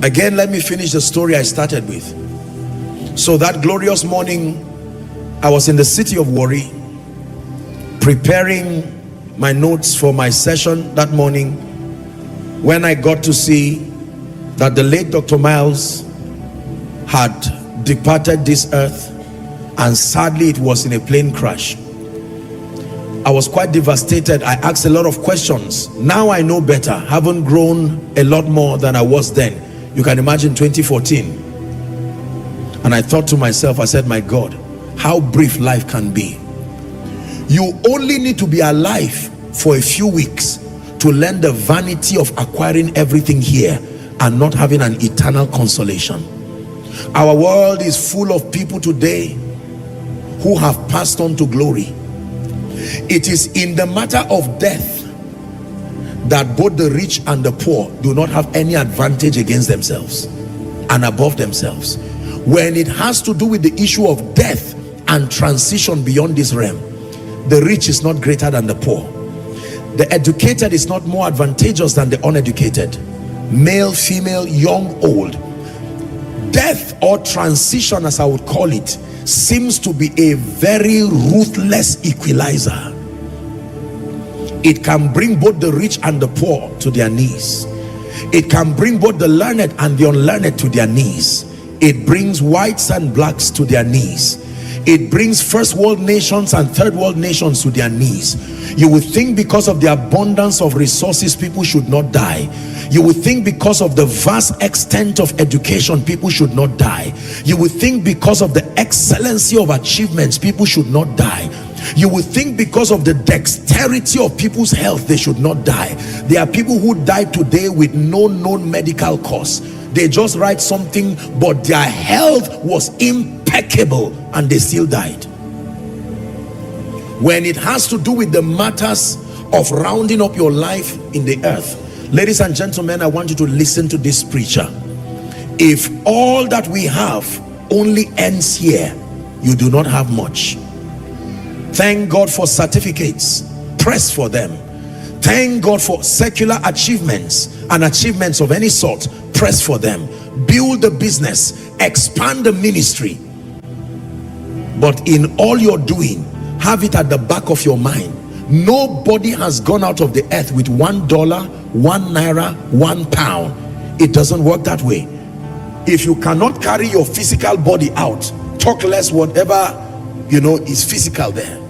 Again, let me finish the story I started with. So that glorious morning, I was in the city of Warri, preparing my notes for my session that morning, when I got to see that the late Dr. Miles had departed this earth, and sadly it was in a plane crash. I was quite devastated. I asked a lot of questions. Now I know better, haven't grown a lot more than I was then. You can imagine 2014. And I thought to myself, I said, my God, how brief life can be. You only need to be alive for a few weeks to learn the vanity of acquiring everything here and not having an eternal consolation. Our world is full of people today who have passed on to glory. It is in the matter of death that both the rich and the poor do not have any advantage against themselves and above themselves. When it has to do with the issue of death and transition beyond this realm, the rich is not greater than the poor. The educated is not more advantageous than the uneducated. Male, female, young, old. Death, or transition as I would call it, seems to be a very ruthless equalizer. It can bring both the rich and the poor to their knees. It can bring both the learned and the unlearned to their knees. It brings whites and blacks to their knees. It brings first world nations and third world nations to their knees. You would think because of the abundance of resources, people should not die. You would think because of the vast extent of education, people should not die. You would think because of the excellency of achievements, people should not die. You would think because of the dexterity of people's health, they should not die. There are people who die today with no known medical cause. They just write something, but their health was impeccable and they still died. When it has to do with the matters of rounding up your life in the earth, ladies and gentlemen, I want you to listen to this preacher. If all that we have only ends here, you do not have much. Thank God for certificates, press for them. Thank God for secular achievements and achievements of any sort, press for them. Build the business, expand the ministry. But in all you're doing, have it at the back of your mind, nobody has gone out of the earth with $1, 1 naira, 1 pound. It doesn't work that way. If you cannot carry your physical body out, talk less whatever is physical there.